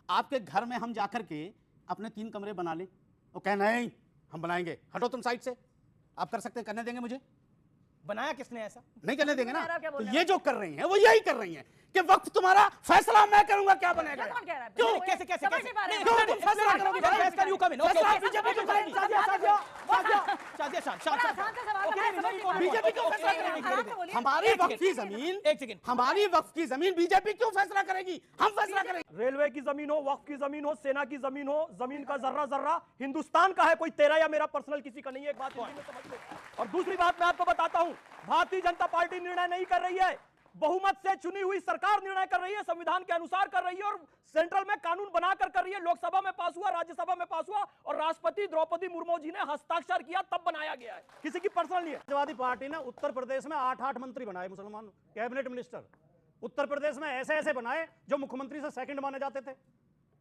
आपके घर में हम जाकर के अपने 3 कमरे बना लें और कह नहीं हम बनाएंगे, हटो तुम साइड से। आप कर सकते हैं, करने देंगे मुझे? बनाया किसने ऐसा? नहीं करने देंगे ना। तो ये जो कर रही हैं वो यही कर रही हैं कि वक्त तुम्हारा, फैसला मैं करूंगा क्या बनेगा। क्यों? कैसे कैसे कैसे? क्यों तुम फैसला करोगे? फैसला यू कम इन। ओके फैसला बीजेपी क्यों करेगी? बीजेपी क्यों फैसला करेगी? हमारी वक्त की जमीन, एक सेकंड, हमारी वक्त की जमीन बीजेपी क्यों फैसला करेगी? हम फैसला करेंगे। रेलवे की जमीन हो, वक्फ की जमीन हो, सेना की जमीन हो, जमीन का जर्रा जर्रा हिंदुस्तान का है, कोई तेरा या मेरा पर्सनल किसी का नहीं है। एक बात हिंदी में समझ लो। और दूसरी बात मैं आपको बताता हूं, भारतीय जनता पार्टी निर्णय नहीं कर रही है, बहुमत से चुनी हुई सरकार निर्णय कर रही है, संविधान के अनुसार कर रही है और सेंट्रल में कानून बनाकर कर रही है। लोकसभा में पास हुआ, राज्यसभा में पास हुआ और राष्ट्रपति द्रौपदी मुर्मू जी ने हस्ताक्षर किया, तब बनाया गया है, किसी की पर्सनल नहीं है। समाजवादी पार्टी ने उत्तर प्रदेश में 8 मंत्री बनाए मुसलमान कैबिनेट मिनिस्टर। उत्तर प्रदेश में ऐसे ऐसे बनाए जो मुख्यमंत्री से सेकंड माने जाते थे,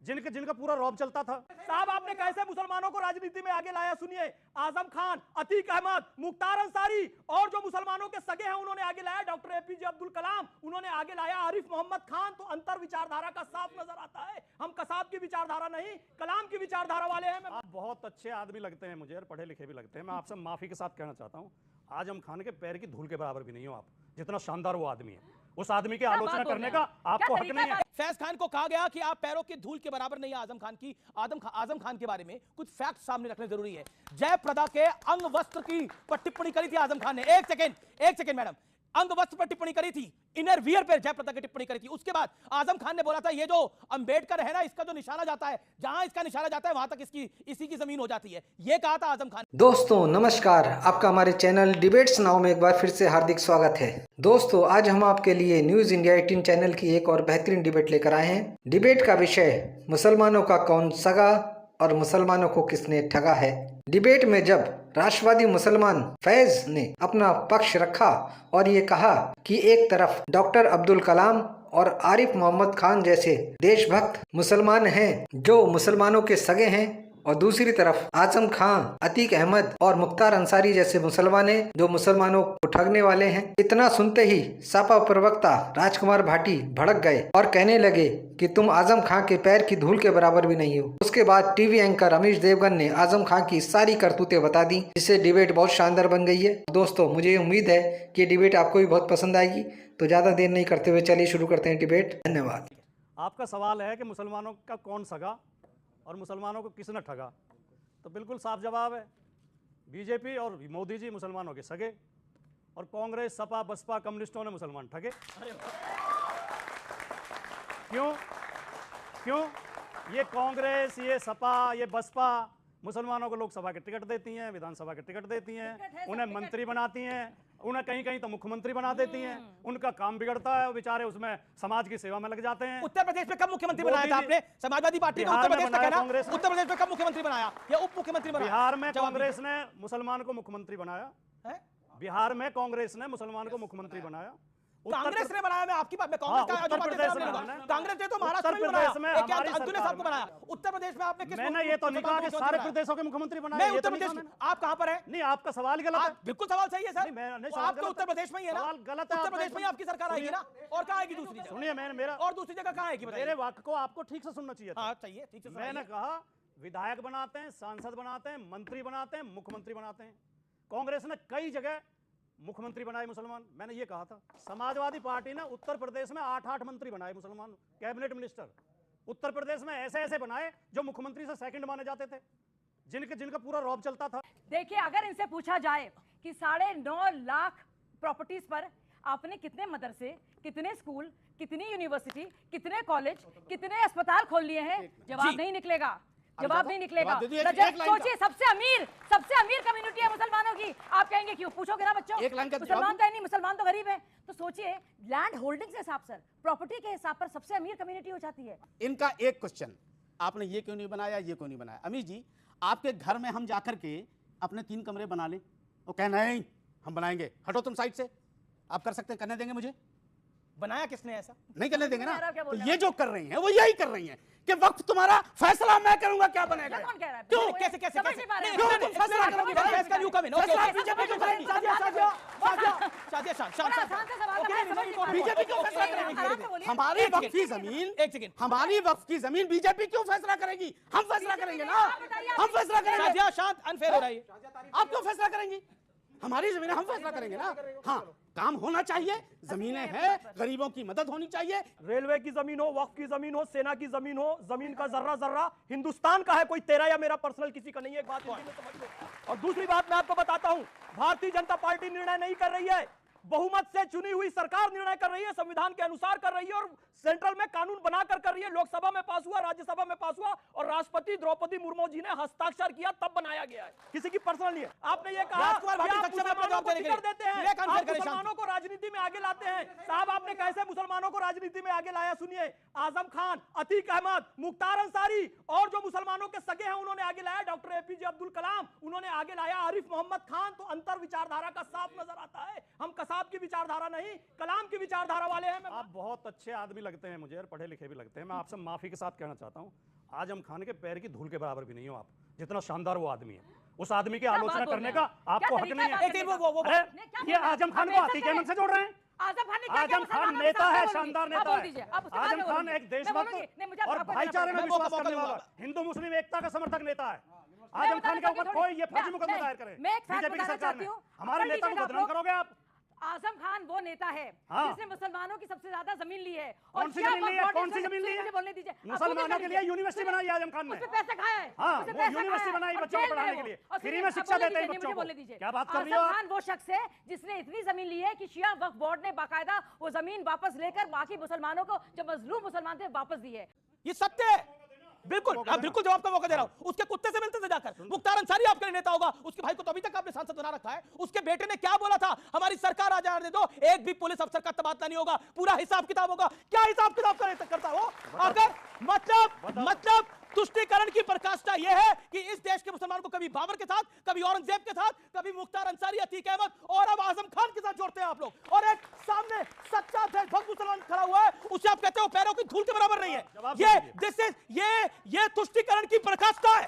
जिनका पूरा रौब चलता था। साहब आपने कैसे मुसलमानों को राजनीति में आगे लाया सुनिए। आजम खान, अतीक अहमद, मुख्तार अंसारी और जो मुसलमानों के सगे हैं उन्होंने आगे लाया। डॉक्टर एपीजे अब्दुल कलाम उन्होंने आगे लाया। आरिफ मोहम्मद खान। तो अंतर विचारधारा का साफ नजर आता है। हम कसाब की विचारधारा नहीं, कलाम की विचारधारा वाले हैं। आप बहुत अच्छे आदमी लगते हैं मुझे और पढ़े लिखे भी लगते हैं। मैं आपसे माफी के साथ कहना चाहता हूँ, आजम खान के पैर की धूल के बराबर भी नहीं हो आप, जितना शानदार वो आदमी है। उस आदमी की आलोचना करने का आपको हक नहीं है। फैज खान को कहा गया कि आप पैरों की धूल के बराबर नहीं है आजम खान की। आजम खान के बारे में कुछ फैक्ट सामने रखने जरूरी है। जयप्रदा के अंग वस्त्र की पर टिप्पणी करी थी आजम खान ने। एक सेकेंड मैडम, अंग वस्त्र पर टिप्पणी करी थी, इनर वियर पर जयप्रदा की टिप्पणी करी थी। उसके बाद आजम खान ने बोला था ये जो अंबेडकर है ना, इसका जो निशाना जाता है, जहां इसका निशाना जाता है वहां तक इसी की जमीन हो जाती है, ये कहा था आजम खान। दोस्तों नमस्कार, आपका हमारे चैनल डिबेट्स नाउ में एक बार फिर से हार्दिक स्वागत है। दोस्तों आज हम आपके लिए न्यूज इंडिया 18 चैनल की एक और बेहतरीन डिबेट लेकर आए हैं। डिबेट का विषय मुसलमानों का कौन सगा और मुसलमानों को किसने ठगा है। डिबेट में जब राष्ट्रवादी मुसलमान फैज ने अपना पक्ष रखा और ये कहा कि एक तरफ डॉक्टर अब्दुल कलाम और आरिफ मोहम्मद खान जैसे देशभक्त मुसलमान हैं जो मुसलमानों के सगे हैं, और दूसरी तरफ आजम खान, अतीक अहमद और मुख्तार अंसारी जैसे मुसलमान हैं जो मुसलमानों को ठगने वाले हैं। इतना सुनते ही सपा प्रवक्ता राजकुमार भाटी भड़क गए और कहने लगे कि तुम आजम खान के पैर की धूल के बराबर भी नहीं हो। उसके बाद टीवी एंकर अमीश देवगन ने आजम खान की सारी करतूतें बता दी, जिससे डिबेट बहुत शानदार बन गई है। दोस्तों मुझे उम्मीद है कि डिबेट आपको भी बहुत पसंद आएगी। तो ज्यादा देर नहीं करते हुए चलिए शुरू करते हैं डिबेट। धन्यवाद। आपका सवाल है कि मुसलमानों का कौन सगा और मुसलमानों को किसने ठगा, तो बिल्कुल साफ जवाब है, बीजेपी और मोदी जी मुसलमानों के सगे और कांग्रेस, सपा, बसपा, कम्युनिस्टों ने मुसलमान ठगे। क्यों ये कांग्रेस, ये सपा, ये बसपा मुसलमानों को लोकसभा के टिकट देती हैं, विधानसभा के टिकट देती हैं, उन्हें मंत्री बनाती हैं, उन्हें कहीं कहीं तो मुख्यमंत्री बना देती हैं। उनका काम बिगड़ता है, बेचारे उसमें समाज की सेवा में लग जाते हैं। उत्तर प्रदेश में कब मुख्यमंत्री बनाया था आपने? समाजवादी पार्टी को उत्तर प्रदेश में कहना, उत्तर प्रदेश में कब मुख्यमंत्री बनाया या उप मुख्यमंत्री बनाया? बिहार में कांग्रेस ने मुसलमान को मुख्यमंत्री बनाया है। बिहार में कांग्रेस ने मुसलमान को मुख्यमंत्री बनाया। कांग्रेस ने बनाया। मैं आपकी बात में कांग्रेस का उत्तर प्रदेश में कांग्रेस ने तो महाराष्ट्र में बनाया, अब्दुल साहब को बनाया। उत्तर प्रदेश में आपने मैंने ये तो नहीं कहा कि सारे प्रदेशों के मुख्यमंत्री बनाए। उत्तर प्रदेश में आप कहां पर है? नहीं, आपका सवाल गलत है। बिल्कुल सवाल सही है सर। आप तो उत्तर प्रदेश में ही है ना? सवाल गलत है। उत्तर प्रदेश में आपकी सरकार आएगी ना, और कहां आएगी दूसरी जगह? सुनिए, मेरा और दूसरी जगह कहां आएगी? मेरे वाक्य को आपको ठीक से सुनना चाहिए। हाँ चाहिए, ठीक से। मैंने कहा विधायक बनाते हैं, सांसद बनाते हैं, मंत्री बनाते हैं, मुख्यमंत्री बनाते हैं। कांग्रेस ने कई जगह मुख्यमंत्री बनाए मुसलमान, मैंने ये कहा था। समाजवादी पार्टी ने उत्तर प्रदेश में 8 मंत्री बनाए मुसलमान कैबिनेट मिनिस्टर। उत्तर प्रदेश में ऐसे ऐसे बनाए जो मुख्यमंत्री से सेकंड माने जाते थे, जिनका पूरा रौब चलता था। देखिए, अगर इनसे पूछा जाए कि 9.5 लाख प्रॉपर्टीज पर आपने कितने मदरसे, कितने स्कूल, कितनी यूनिवर्सिटी, कितने कॉलेज, कितने अस्पताल खोल लिए हैं, जवाब नहीं निकलेगा। जवाब नहीं निकलेगा। सोचिए, सबसे अमीर कम्युनिटी है मुसलमानों की। आप कहेंगे क्यों? पूछोगे ना बच्चों, मुसलमान तो नहीं, मुसलमान तो गरीब है। तो सोचिए, लैंड होल्डिंग के हिसाब से, प्रॉपर्टी के हिसाब पर सबसे अमीर कम्युनिटी हो जाती है। इनका एक क्वेश्चन, आपने ये क्यों नहीं बनाया, ये क्यों नहीं बनाया। अमीश जी, आपके घर में हम जाकर के अपने 3 कमरे बना लें और कह नहीं हम बनाएंगे, हटो तुम साइड से। आप कर सकते हैं, करने देंगे मुझे? बनाया किसने ऐसा? नहीं करने देंगे ना। तो ये जो कर रही हैं वो यही कर रही हैं कि वक्त तुम्हारा फैसला मैं करूंगा क्या बनेगा। कौन कह रहा है? क्यों मुझे कैसे कैसे समझ कैसे नहीं पा रहे हैं। क्यों तुम फैसला करोगे? कैसे यू कम इन ओके फैसला बीजेपी क्यों करेगी? शादिया शांत बड़ा आसान से सवाल ओके, है, समझ नहीं पा रहे। बीजेपी क्यों फैसला आराम से करेगी? बोलिए। हमारी वक्त की जमीन, एक सेकंड हमारी वक्त की जमीन बीजेपी क्यों फैसला करेगी? हम फैसला करेंगे ना, आप बताइए, हम फैसला करेंगे। शादिया शांत अनफेयर हो रहा है। आप क्यों फैसला करेंगी? हमारी जमीन हम फैसला करेंगे ना। हाँ, काम होना चाहिए, जमीनें हैं, गरीबों की मदद होनी चाहिए। रेलवे की जमीन हो, वक्फ की जमीन हो, सेना की जमीन हो, जमीन का जर्रा जर्रा हिंदुस्तान का है, कोई तेरा या मेरा पर्सनल किसी का नहीं है। एक बात हिंदी में समझ लो। और दूसरी बात मैं आपको बताता हूं, भारतीय जनता पार्टी निर्णय नहीं कर रही है, बहुमत से चुनी हुई सरकार निर्णय कर रही है, संविधान के अनुसार कर रही है और सेंट्रल में कानून बनाकर कर रही है। लोकसभा में पास हुआ, राज्यसभा में पास हुआ और राष्ट्रपति द्रौपदी मुर्मू जी ने हस्ताक्षर किया, तब बनाया गया है, किसी की पर्सनल नहीं है। आपने ये कहा राजकुमार भाटी कि आप सक्षम है अपना मुसलमानों जवाब को देने के लिए। टिकट देते हैं, विवेक आप अनफेयर करें, शांत। मुसलमानों को राजनीति में आगे लाते हैं। साहब आपने कैसे मुसलमानों को राजनीति में आगे लाया सुनिए। आजम खान, अतीक अहमद, मुख्तार अंसारी और जो मुसलमानों के सगे हैं उन्होंने आगे लाया, डॉक्टर एपीजे अब्दुल कलाम उन्होंने आगे लाया, आरिफ मोहम्मद खान। तो अंतर विचारधारा का साफ नजर आता है। हम कसाब की विचारधारा नहीं, कलाम की विचारधारा वाले हैं। आप बहुत अच्छे आदमी लगते हैं मुझे और पढ़े लिखे भी लगते हैं। मैं आपसे माफी के साथ कहना चाहता हूं, आजम खान के पैर की धूल के बराबर भी नहीं हो आप, जितना शानदार वो आदमी है। उस आदमी की आलोचना बात बोल करने रहे का हैं? आपको क्या हक नहीं तरीका है। है एक वो अरे नहीं, क्या ये बोल रहे हैं? आजम खान आप को ऐसा आतिक करें। अहमद से जोड़ रहे हैं। आजम खान ने क्या किया? आजम खान मुसलमानों के नेता साथ है, मैं शानदार बोलूंगी। नेता आप बोल है। दीजिए, आप उसके बाद आजम मैं खान बोलूंगी। एक मैं देशभक्त बोलूंगी। नहीं, मुझे और आपको भाईचारे में मैं विश्वास मौका करने दूंगा। वाला हिंदू मुस्लिम एकता का समर्थक नेता है। मैं आजम खान के बताना ऊपर चाहती कोई ये हूँ। फर्जी मुकदमा मैं- दायर करे मैं एक फैक्ट बीजेपी की बताना सरकार चाहती में, हूँ। हमारे पढ़ नेता को लीजिएगा आप बदनाम लोग। करोगे आप। आजम खान वो नेता है हाँ। जिसने मुसलमानों की सबसे ज्यादा जमीन ली है। कौन सी क्या जमीन ली है? बॉर्डर कौन सी से- जमीन ली है? मुझे बोलने दीजिए। आप मुसलमानों बोलिए के करिए। लिए यूनिवर्सिटी बनाई है आजम खान ने। उसमें पैसे खाए हैं। हाँ, उसमें वो पैसे यूनिवर्सिटी खाए हैं। बनाई और बच्चों को जेल में पढ़ाने है के लिए। वो। और फ्री सुनिए, में आप शिक्षा बोलने देते हैं दीजिए, बच्चों मुझे को। बोलने दीजिए। क्या बात कर रही हो आजम आप? खान वो शख्स है जिसने इतनी जमीन ली है कि शिया वक्फ बोर्ड ने बाकायदा वो जमीन वापस लेकर बाकी मुसलमानों को, जो मजलूम मुसलमान थे, वापस दी है। ये सत्य है। बिल्कुल, आप बिल्कुल जवाब का मौका दे रहा हूं। उसके कुत्ते से मिलते थे जाकर। मुख्तार अंसारी आपके लिए नेता होगा, उसके भाई को तो अभी तक आपने सांसद बना रखा है। उसके बेटे ने क्या बोला था, हमारी सरकार आ जाने दो, एक भी पुलिस अफसर का तबादला नहीं होगा, पूरा हिसाब किताब होगा। क्या हिसाब किताब करता हो अगर मतलब तुष्टीकरण की पराकाष्ठा यह है कि इस देश के मुसलमान को कभी बाबर के साथ, कभी औरंगजेब के साथ, कभी मुख्तार अंसारी, अतीक अहमद और अब आजम खान के साथ जोड़ते हैं आप लोग। और एक सामने सच्चा देशभक्त मुसलमान खड़ा हुआ है, उसे आप कहते हो पैरों की धूल के बराबर नहीं है। ये तुष्टीकरण की पराकाष्ठा है।